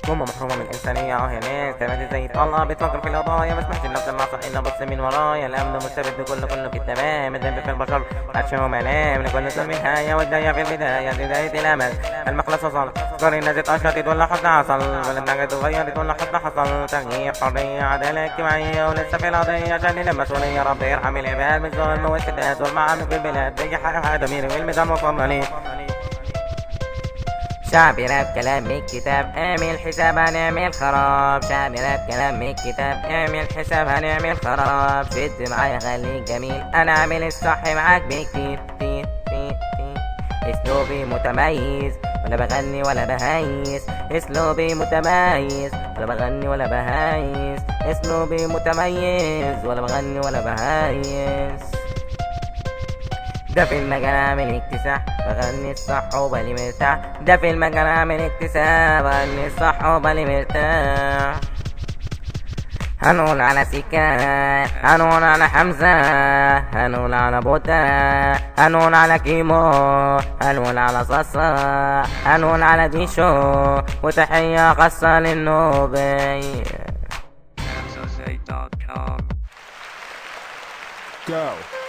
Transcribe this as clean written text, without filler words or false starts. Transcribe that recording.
أمة محرومة من الإنسانية يا ناس تعمل زي الله بتفكر في القضايا ما سمحتش لنفس الناصح إلا بص من ورايا الأمن مستبد كله في التمام الذنب في البشر عشهم ألام لكل ظلم نهاية والداية في البداية بداية الأمل المخلص وصل قرن نزلت أشرطت ولا حزن حصل بلدنا قد اتغيرت ولا حزن حصل تغيير حرية عدالة اجتماعية ولسه في القضية شايلين المسؤولية رب يرحم العباد من الظلم والفتات والمعامل في البلاد بيجي حق ضميري والميزان وصلنا ليه شعبي راب كلام من الكتاب اعمل حساب هنعمل خراب شعبي راب كلام من الكتاب اعمل حساب هنعمل خراب شد معايا خليك جميل انا عامل الصح معاك بكتير اسلوبي متميز ولا بغني ولا بهيس اسلوبي متميز ولا بغني ولا بهيس اسلوبي متميز ولا بغني ولا بهيس ده في المجال عامل اكتساح بغني الصح وبالي مرتاح ده في المجال عامل اكتساح بغني الصح وبالي مرتاح هنقول على سكة هنقول على حمزة هنقول على بوتا هنقول على كيمو هنقول على صاصة هنقول على ديشو وتحية خاصة للنوبي Go.